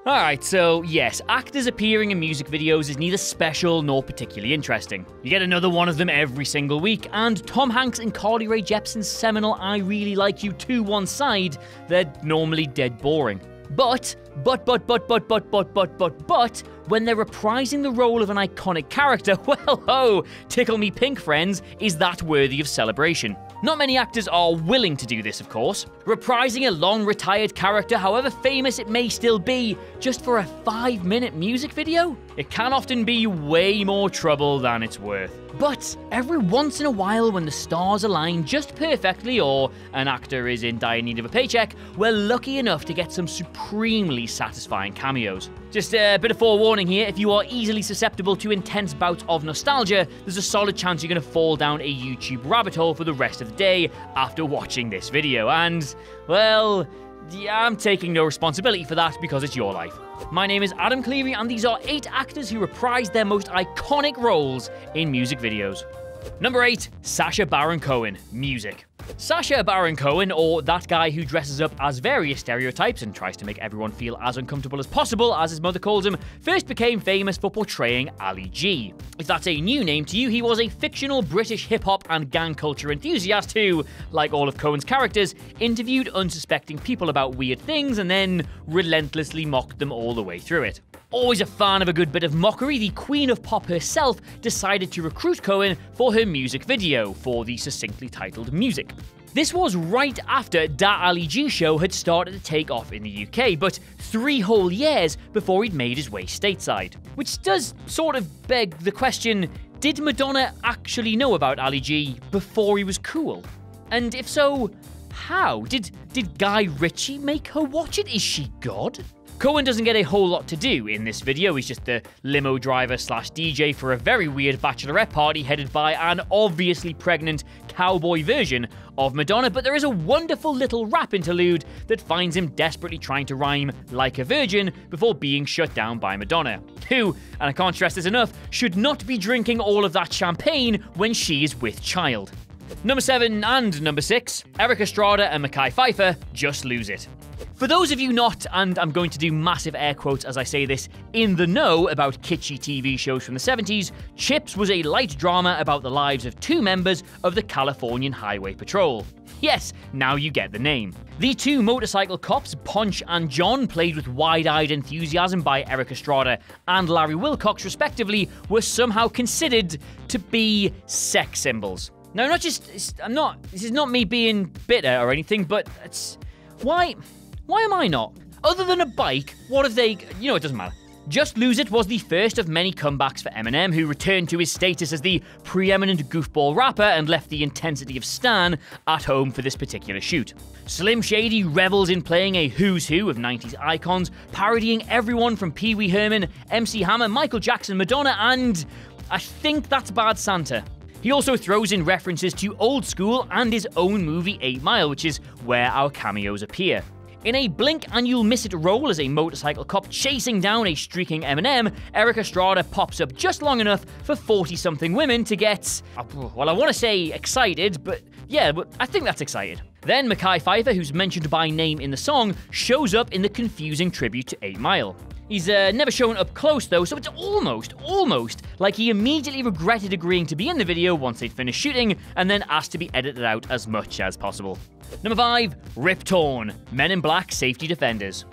Alright, so yes, actors appearing in music videos is neither special nor particularly interesting. You get another one of them every single week, and Tom Hanks and Carly Rae Jepsen's seminal I Really Like You 2-1 side, they're normally dead boring. But, when they're reprising the role of an iconic character, well ho, tickle me pink friends, is that worthy of celebration. Not many actors are willing to do this, of course. Reprising a long-retired character, however famous it may still be, just for a 5-minute music video? It can often be way more trouble than it's worth. But every once in a while, when the stars align just perfectly, or an actor is in dire need of a paycheck, we're lucky enough to get some supremely satisfying cameos. Just a bit of forewarning here, if you are easily susceptible to intense bouts of nostalgia, there's a solid chance you're going to fall down a YouTube rabbit hole for the rest of the day after watching this video, and, well, yeah, I'm taking no responsibility for that because it's your life. My name is Adam Cleary, and these are 8 actors who reprised their most iconic roles in music videos. Number 8, Sacha Baron Cohen, music. Sacha Baron Cohen, or that guy who dresses up as various stereotypes and tries to make everyone feel as uncomfortable as possible, as his mother calls him, first became famous for portraying Ali G. If that's a new name to you, he was a fictional British hip-hop and gang culture enthusiast who, like all of Cohen's characters, interviewed unsuspecting people about weird things and then relentlessly mocked them all the way through it. Always a fan of a good bit of mockery, the queen of pop herself decided to recruit Cohen for her music video for the succinctly titled Music. This was right after Da Ali G show had started to take off in the UK, but 3 whole years before he'd made his way stateside. Which does sort of beg the question, did Madonna actually know about Ali G before he was cool? And if so, how? Did Guy Ritchie make her watch it? Is she God? Cohen doesn't get a whole lot to do in this video. He's just the limo driver slash DJ for a very weird bachelorette party headed by an obviously pregnant cowboy version of Madonna, but there is a wonderful little rap interlude that finds him desperately trying to rhyme like a virgin before being shut down by Madonna, who, and I can't stress this enough, should not be drinking all of that champagne when she is with child. Number 7 and number 6, Erik Estrada and Mekhi Phifer, Just Lose It. For those of you not, and I'm going to do massive air quotes as I say this, in the know about kitschy TV shows from the 70s, Chips was a light drama about the lives of 2 members of the Californian Highway Patrol. Yes, now you get the name. The 2 motorcycle cops, Ponch and John, played with wide-eyed enthusiasm by Erik Estrada and Larry Wilcox respectively, were somehow considered to be sex symbols. Now, this is not me being bitter or anything, but it's, why am I not? Other than a bike, what have they, it doesn't matter. Just Lose It was the first of many comebacks for Eminem, who returned to his status as the preeminent goofball rapper and left the intensity of Stan at home for this particular shoot. Slim Shady revels in playing a who's who of 90s icons, parodying everyone from Pee Wee Herman, MC Hammer, Michael Jackson, Madonna, and I think that's Bad Santa. He also throws in references to Old School and his own movie 8 Mile, which is where our cameos appear. In a blink and you'll miss it role as a motorcycle cop chasing down a streaking Eminem, Erik Estrada pops up just long enough for 40-something women to get, well, I want to say excited, but yeah, I think that's excited. Then Mekhi Phifer, who's mentioned by name in the song, shows up in the confusing tribute to 8 Mile. He's never shown up close though, so it's almost like he immediately regretted agreeing to be in the video once they'd finished shooting, and then asked to be edited out as much as possible. Number 5, Rip Torn, Men in Black Safety Defenders.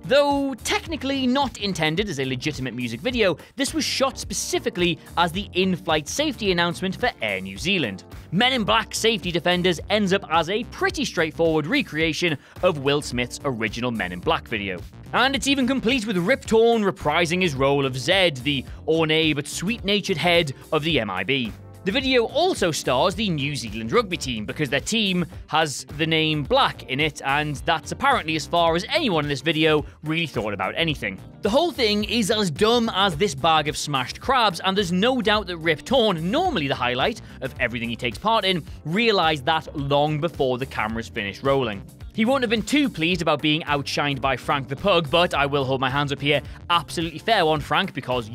Though technically not intended as a legitimate music video, this was shot specifically as the in-flight safety announcement for Air New Zealand. Men in Black Safety Defenders ends up as a pretty straightforward recreation of Will Smith's original Men in Black video. And it's even complete with Rip Torn reprising his role of Zed, the ornate but sweet-natured head of the MIB. The video also stars the New Zealand rugby team because their team has the name Black in it, and that's apparently as far as anyone in this video really thought about anything. The whole thing is as dumb as this bag of smashed crabs, and there's no doubt that Rip Torn, normally the highlight of everything he takes part in, realised that long before the cameras finished rolling. He won't have been too pleased about being outshined by Frank the Pug, but I will hold my hands up here. Absolutely fair one, Frank, because,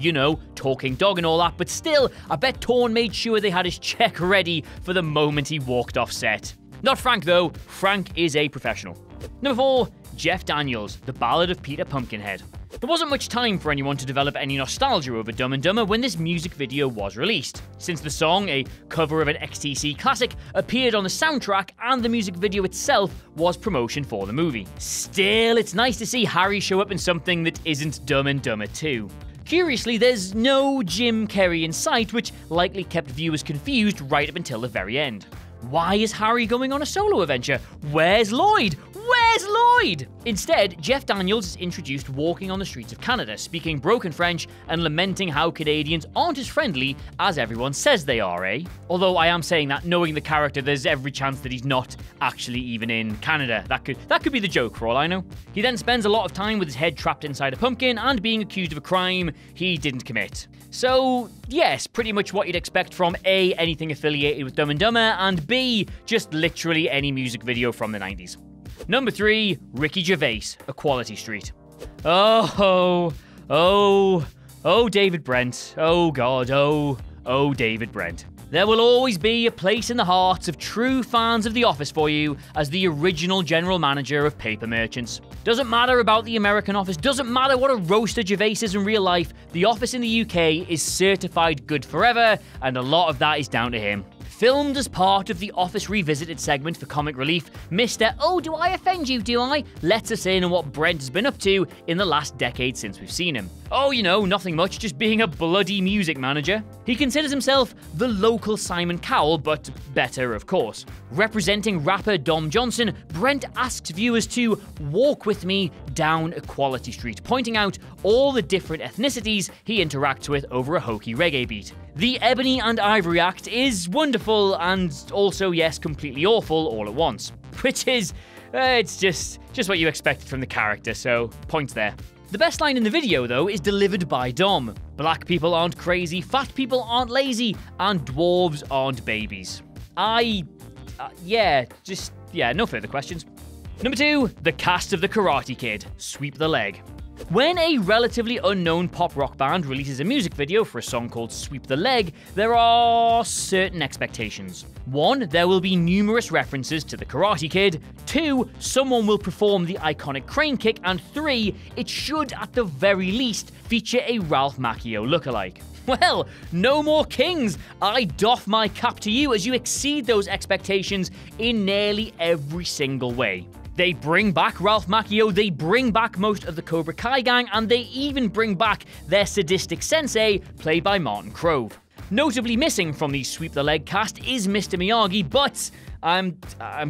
talking dog and all that, but still, I bet Torn made sure they had his check ready for the moment he walked off set. Not Frank though, Frank is a professional. Number 4, Jeff Daniels, The Ballad of Peter Pumpkinhead. There wasn't much time for anyone to develop any nostalgia over Dumb and Dumber when this music video was released, since the song, a cover of an XTC classic, appeared on the soundtrack and the music video itself was promotion for the movie. Still, it's nice to see Harry show up in something that isn't Dumb and Dumber 2. Curiously, there's no Jim Carrey in sight, which likely kept viewers confused right up until the very end. Why is Harry going on a solo adventure? Where's Lloyd? Where's Lloyd? Instead, Jeff Daniels is introduced walking on the streets of Canada, speaking broken French and lamenting how Canadians aren't as friendly as everyone says they are, eh? Although I am saying that knowing the character, there's every chance that he's not actually even in Canada. That could be the joke for all I know. He then spends a lot of time with his head trapped inside a pumpkin and being accused of a crime he didn't commit. So, yes, pretty much what you'd expect from A, anything affiliated with Dumb and Dumber, and B, just literally any music video from the 90s. Number 3, Ricky Gervais, Equality Street. Oh, David Brent. Oh God, oh, David Brent. There will always be a place in the hearts of true fans of The Office for you as the original general manager of paper merchants. Doesn't matter about the American Office, doesn't matter what a roaster Gervais is in real life, The Office in the UK is certified good forever, and a lot of that is down to him. Filmed as part of the Office Revisited segment for Comic Relief, Mr. Oh, do I offend you, do I? Lets us in on what Brent has been up to in the last decade since we've seen him. Oh, you know, nothing much, just being a bloody music manager. He considers himself the local Simon Cowell, but better, of course. Representing rapper Dom Johnson, Brent asks viewers to walk with me down Equality Street, pointing out all the different ethnicities he interacts with over a hokey reggae beat. The Ebony and Ivory act is wonderful and also, yes, completely awful all at once. Which is, it's just what you expected from the character, so points there. The best line in the video, though, is delivered by Dom. Black people aren't crazy, fat people aren't lazy, and dwarves aren't babies. No further questions. Number 2, the cast of The Karate Kid, Sweep the Leg. When a relatively unknown pop rock band releases a music video for a song called Sweep the Leg, there are certain expectations. 1, there will be numerous references to The Karate Kid. 2, someone will perform the iconic crane kick. And 3, it should at the very least feature a Ralph Macchio lookalike. Well, no more kings! I doff my cap to you as you exceed those expectations in nearly every single way. They bring back Ralph Macchio, they bring back most of the Cobra Kai gang, and they even bring back their sadistic sensei, played by Martin Krove. Notably missing from the Sweep the Leg cast is Mr. Miyagi, but I'm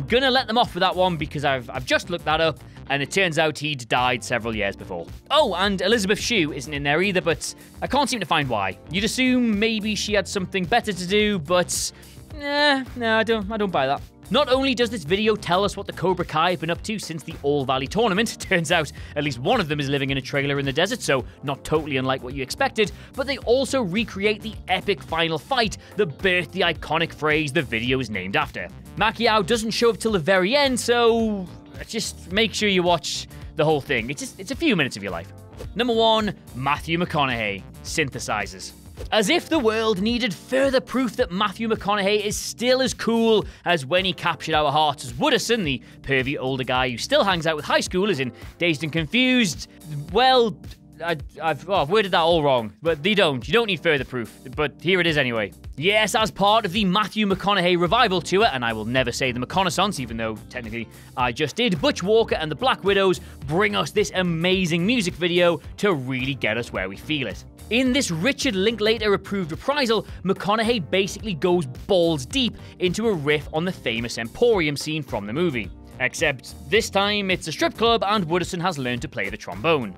gonna let them off with that one because I've just looked that up, and it turns out he'd died several years before. Oh, and Elizabeth Shue isn't in there either, but I can't seem to find why. You'd assume maybe she had something better to do, but no, I don't buy that. Not only does this video tell us what the Cobra Kai have been up to since the All Valley tournament, turns out at least one of them is living in a trailer in the desert, so not totally unlike what you expected, but they also recreate the epic final fight that birthed the iconic phrase the video is named after. Macchio doesn't show up till the very end, so just make sure you watch the whole thing. It's a few minutes of your life. Number 1, Matthew McConaughey, Synthesizers. As if the world needed further proof that Matthew McConaughey is still as cool as when he captured our hearts as Woodison, the pervy older guy who still hangs out with high schoolers in Dazed and Confused. Well, I've worded that all wrong, but you don't need further proof, but here it is anyway. Yes, as part of the Matthew McConaughey revival tour, and I will never say the McConaissance, even though technically I just did, Butch Walker and the Black Widows bring us this amazing music video to really get us where we feel it. In this Richard Linklater approved reprisal, McConaughey basically goes balls deep into a riff on the famous Emporium scene from the movie. Except this time it's a strip club and Woodison has learned to play the trombone.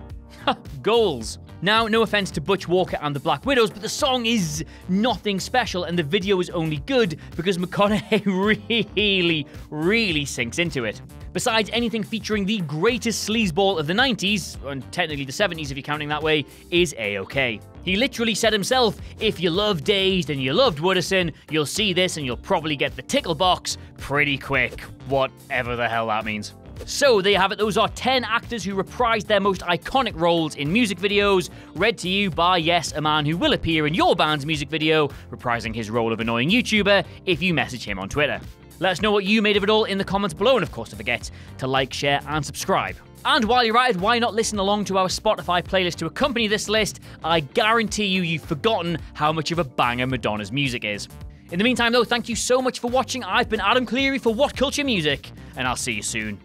Goals. Now, no offense to Butch Walker and the Black Widows, but the song is nothing special and the video is only good because McConaughey really sinks into it. Besides anything featuring the greatest sleazeball of the 90s, and technically the 70s if you're counting that way, is A-OK. He literally said himself, if you love Dazed and you loved Woodison, you'll see this and you'll probably get the tickle box pretty quick, whatever the hell that means. So there you have it, those are 10 actors who reprised their most iconic roles in music videos, read to you by, yes, a man who will appear in your band's music video, reprising his role of annoying YouTuber if you message him on Twitter. Let us know what you made of it all in the comments below, and of course don't forget to like, share, and subscribe. And while you're at it, why not listen along to our Spotify playlist to accompany this list? I guarantee you've forgotten how much of a banger Madonna's music is. In the meantime though, thank you so much for watching. I've been Adam Cleary for WhatCulture Music, and I'll see you soon.